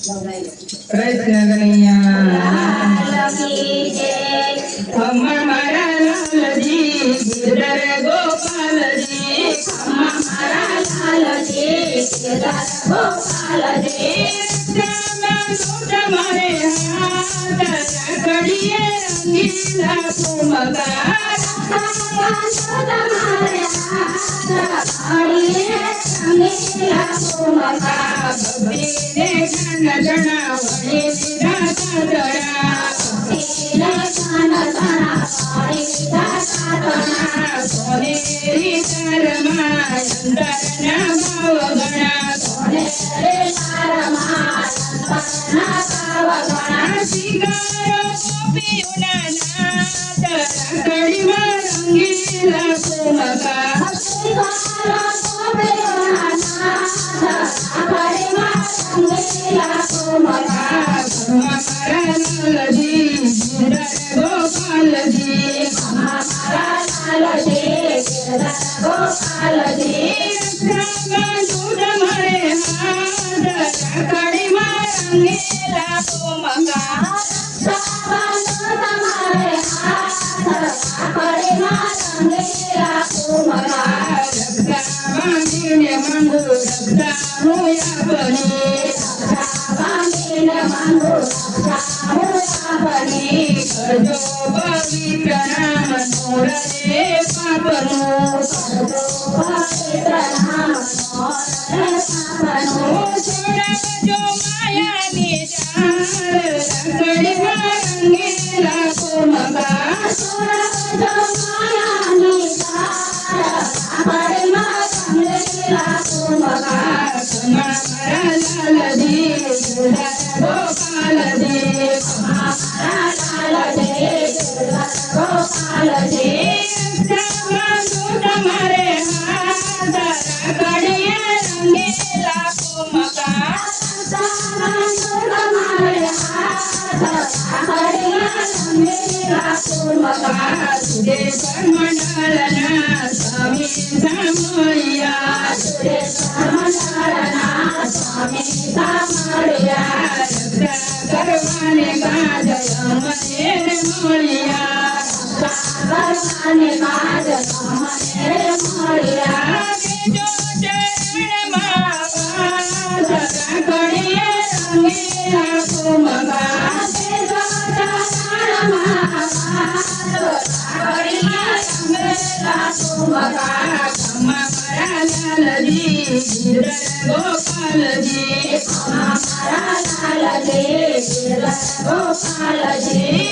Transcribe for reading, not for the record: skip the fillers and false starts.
कृष्ण कन्हैया खम्मा मारा लाल जी गिरधर गोपाल जी खम्मा मारा लाल जी गिरधर गोपाल जी तुम्हारे हाथ रखड़िए रंगीला कुमकार तुम्हारे हाथ रखड़िए रंगीला कुमकार भक्ति ने घन जना वही विधाता दया भक्ति ने घन जना वही विधाता दया सोनेरी धर्मा अंदर न भाव गणा सोनेरी धर्मा शिकारो गोपियोना नाथ रखड़ीमा रंगीला कुमकार शिकारो गोपियोना नाथ रखड़ीमा रंगीला कुमकार हमारा लाल जी गिरधर गोपाल जी हमारा लाल जी गिरधर गोपाल जी दूध मारे हाथ रखड़ीमा रंगीला कुमकार तुम्हारे हाथ रखड़ीमा रंगीला कुमकार रक्षा बांधीने मांगू रक्षा हुआ बनी रक्षा बांधीने मांगू रक्षा हुआ बनी करजो पवित्र नाम मोररे पापनो करजो पवित्र नाम मोररे पापनो छोड़ो माया निजाल रखड़ीमा रंगीला कुमकार छोड़ो माया निजाल रखड़ीमा रंगीला कुमकार हमारा लाल जी गिरधर गोपाल जी हमारा लाल जी गिरधर गोपाल जी तुम्हारे हाथ रखड़िए रंगीला कुमकार तुम्हारे हाथ रखड़िए रंगीला कुमकार सुरेश्वर मंडलना स्वामी सामैया सुरेश्वर मंडलना स्वामी सामैया रक्षा करवाने काज अमरेर मोरिया रक्षा करवाने काज अमरेर मोरिया जो चरण मावाद रखड़िए रंगीला कुमकार जो चरण मावाद रखड़िए रंगीला कुमकार हमारा लाल जी गिरधर गोपाल जी हमारा लाल जी गिरधर गोपाल जी